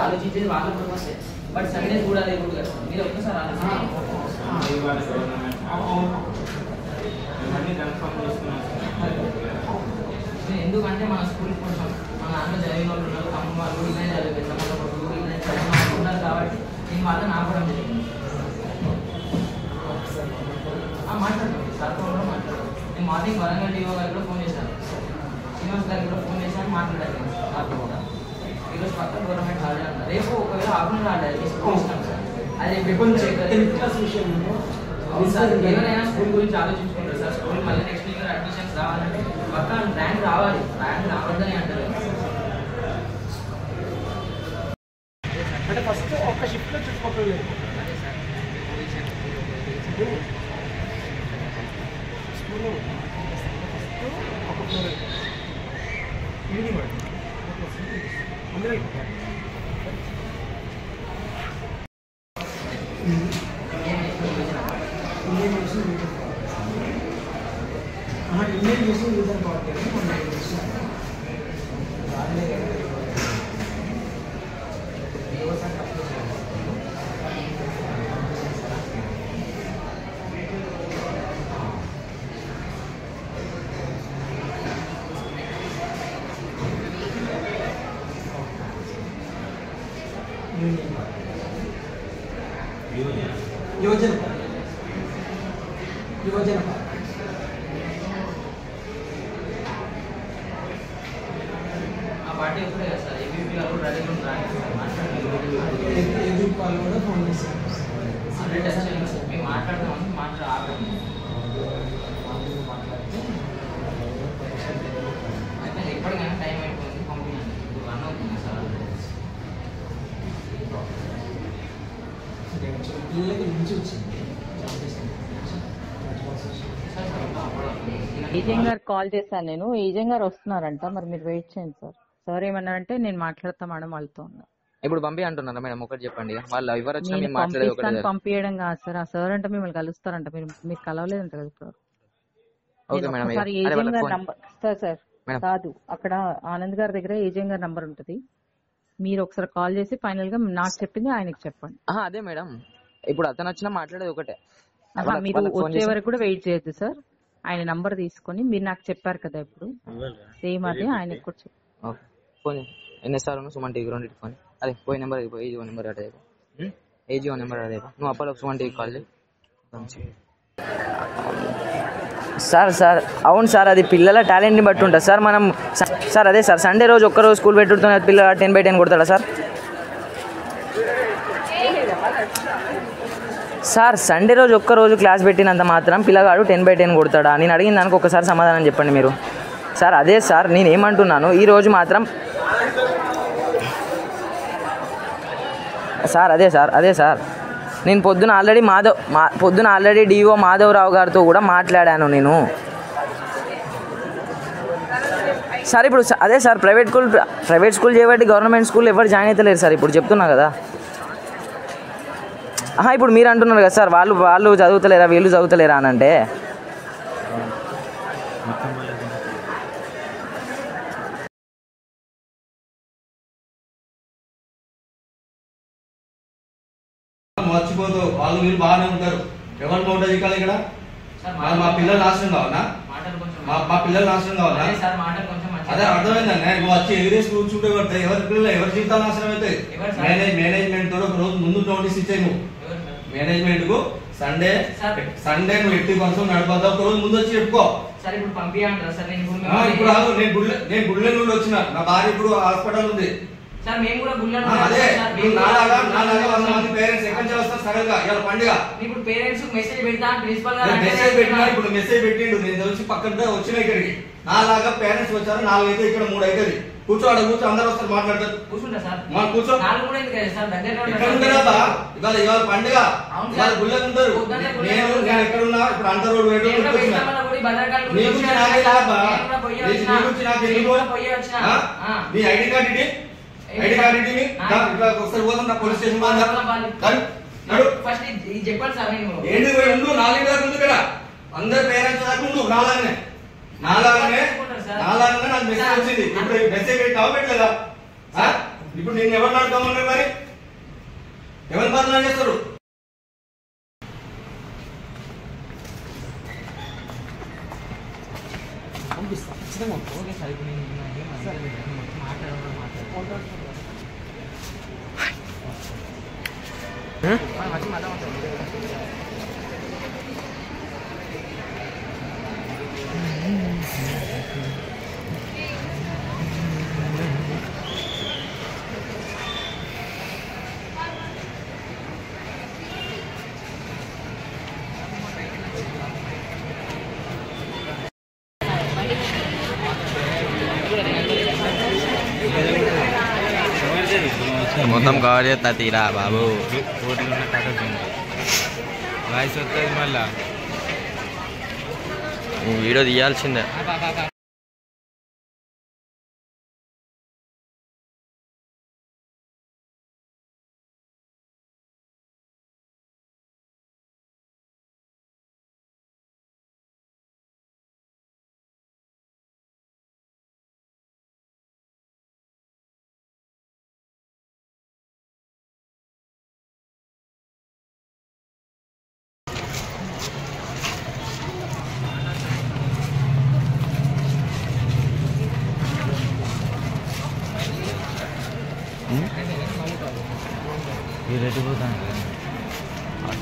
ఆలోచించేది వాళ్ళ purpose. But Sunday కూడా అదే కూడా కదా మీరు ఒక్కసారి ఎందుకంటే మన స్కూల్ కొంచెం మన నాన్న చదివిన వాళ్ళు ఉన్నారు, తమ్ముడు వాళ్ళు ఇలానే చదివారు, ఉన్నారు కాబట్టి నేను వాళ్ళని ఆపడం జరిగింది. మాట్లాడతాను సార్తో కూడా మాట్లాడతాను. నేను మార్నింగ్ వరంగల్ డిఓ గారికి కూడా ఫోన్ చేశాను, శ్రీనివాస్ గారికి కూడా ఫోన్ చేశాను, మాట్లాడాను సార్తో కూడా. ఈరోజు పక్క గవర్నమెంట్ హాలిడే అన్నారు, రేపు ఒకవేళ ఆఫ్టర్నూన్ హాలిడే ఇస్తాం సార్. అది సార్ ఎవరైనా స్కూల్ గురించి ఆలోచించుకుంటారు సార్. స్కూల్ మళ్ళీ నెక్స్ట్ ఇయర్ అడ్మిషన్స్ రావాలంటే పక్క ర్యాంక్ రావాలి, ర్యాంక్ రావద్దని అంటారు. అంటే ఫస్ట్ ఒక్క షిఫ్ట్లో చుట్టుపక్కల అదే సార్ స్కూల్లో ఒక ఫ్లోర్ ఈవినింగ్ అందరూ ఇండియన్ న్యూస్ యూజర్ పార్టీ యువజన ఆ పార్టీ ఎప్పుడే కదా సార్ ఏబీపీ వాళ్ళు రెడీగా ఉంటారు, వాళ్ళు కూడా ఫోన్ చేశారు. మేము మాట్లాడదామని ఆపండి. అయితే ఎప్పటికైనా టైం అయిపోయింది, పంపించండి. ఇప్పుడు 1 అవుతుంది సార్. పిల్లలకి నుంచి వచ్చింది. ఏజెంట్ గారు కాల్ చేశాను నేను, ఏజెంట్ గారు వస్తున్నారంట, మరి మీరు వెయిట్ చేయండి సార్. సార్ ఏమన్నారంటే నేను మాట్లాడతా మేడం వాళ్ళతో ఉన్నా. ఇప్పుడు పంపి అంటున్నారా మేడం? ఒకటి చెప్పండి, వాళ్ళు ఎవరు వచ్చినా నేను పంపిస్తాను, పంపించడం కాదు సార్. ఆ సార్ అంటే మిమ్మల్ని కలుస్తారంట, మీరు కలవలేదంట కదా ఇప్పుడు. ఒకసారి ఏజెంట్ గారి నంబర్ సార్ కాదు, అక్కడ ఆనంద్ గారి దగ్గర ఏజెంట్ గారి నంబర్ ఉంటుంది, మీరు ఒకసారి కాల్ చేసి ఫైనల్ గా నాకు చెప్పింది ఆయనకి చెప్పండి. అదే మేడం, ఇప్పుడు అతను వచ్చినా మాట్లాడేది ఒకటే. మీరు వచ్చే వరకు కూడా వెయిట్ చేయొద్దు సార్. ఆయన నంబర్ తీసుకొని మీరు నాకు చెప్పారు కదా ఇప్పుడు సేమ్ అదే ఆయనకు కూడా ఫోన్ ఎన్ఎస్ఆర్ సుమన్ టీవీ రెండింటి ఫోన్ అదే పోయి నెంబర్ ఏజీ నెంబర్ అదే ఏజీ నెంబర్ అదే నువ్వు అప్పలో సుమన్ టీవీ కాల్ చేయి. సార్ సార్ అవును సార్, అది పిల్లల టాలెంట్ని బట్టి ఉంటుంది సార్. మనం సార్ అదే సార్ సండే రోజు ఒక్కరోజు స్కూల్ పెట్టుడుతున్న పిల్లల 10/10 కొడతాడా సార్? సార్ సండే రోజు ఒక్కరోజు క్లాస్ పెట్టినంత మాత్రం పిల్లగాడు 10/10 కొడతాడా? నేను అడిగిన దానికి ఒకసారి సమాధానం చెప్పండి మీరు. సార్ అదే సార్ నేను ఏమంటున్నాను, ఈరోజు మాత్రం సార్ అదే సార్ నేను పొద్దున ఆల్రెడీ డిఓ మాధవరావు గారితో కూడా మాట్లాడాను నేను. సార్ ఇప్పుడు అదే సార్ ప్రైవేట్ స్కూల్ చేయబట్టి గవర్నమెంట్ స్కూల్ ఎవరు జాయిన్ అవుతలేరు సార్. ఇప్పుడు చెప్తున్నా కదా. ఇప్పుడు మీరు అంటున్నారు కదా సార్ వాళ్ళు చదువుతలేరా వీళ్ళు చదువుతలేరా అని అంటే మర్చిపోదు. వాళ్ళు వీళ్ళు బాగానే ఉంటారు. ఎవరు నోట చిక్కాలి ఇక్కడ? మా పిల్లలు నాశనం కావాలా? మా పిల్లలు నాశనం కావాలా? అదే అర్థమైందండి. నువ్వు వచ్చి ఎగిరేసి కూర్చుంటే పడతాయి. ఎవరి పిల్లలు ఎవరి జీవితాలు నాశనం అవుతాయి. మేనేజ్మెంట్ తో ఒక రోజు ముందు నోటీస్ ఇచ్చాయి. నువ్వు మేనేజ్మెంట్ కు సండే నువ్వు ఎట్టి కొంచెం నడపద్దా ఒక రోజు ముందు వచ్చి చెప్పుకో. ఇప్పుడు నేను గుళ్ళ నుండి వచ్చిన, నా భార్య ఇప్పుడు హాస్పిటల్ ఉంది. అదే నాలాగా 100 మంది పేరెంట్స్ ఎక్కడి నుంచి వస్తారు సడన్ గా ఇవాళ పండుగ. ఇప్పుడు పేరెంట్స్ మెసేజ్ పెడతా ప్రిన్సిపల్ గారు మెసేజ్ పెట్టినా ఇప్పుడు మెసేజ్ పెట్టిండు. నేను తెలిసి పక్కన వచ్చిన ఇక్కడికి నాలాగా పేరెంట్స్ వచ్చారు. 4 అయితే ఇక్కడ 3 అవుతుంది. కూర్చో అందరూ వస్తారు మాట్లాడతారు. కూర్చుంటా సార్. కూర్చో ఇవాళ పండుగ ఇవాళ గుళ్ళకు ఉంటారు. నేను ఎక్కడున్నా ఇప్పుడు అంత రోడ్ నీ ఐడి కార్డు ఒకసారి పోతాం పోలీస్ స్టేషన్ చెప్పండి సార్. ఏంటి 4 దాకా ఉంది కదా. అందరు పేరెంట్స్ దాకా ఉండు నాలాగనే నాకు మెసేజ్ వచ్చింది. ఇప్పుడు మెసేజ్ పెట్టావా పెట్టలేదా? ఇప్పుడు నేను ఎవరిని అడుగుతామన్నారు? మరి ఎవరి బదులు చేస్తారు? పంపిస్తాను ఖచ్చితంగా. Okay sir. ఇప్పుడు నేను మొత్తం కవర్ చేస్తా తీరా బాబు. వాయిస్ వస్తుంది మళ్ళా వీడియో తీయాల్సిందే.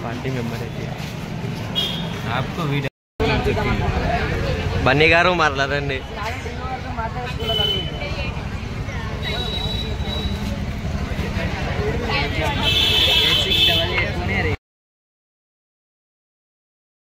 पार्टी मेंबर है आपको वीडियो बन्नी गारू मारलाరండి.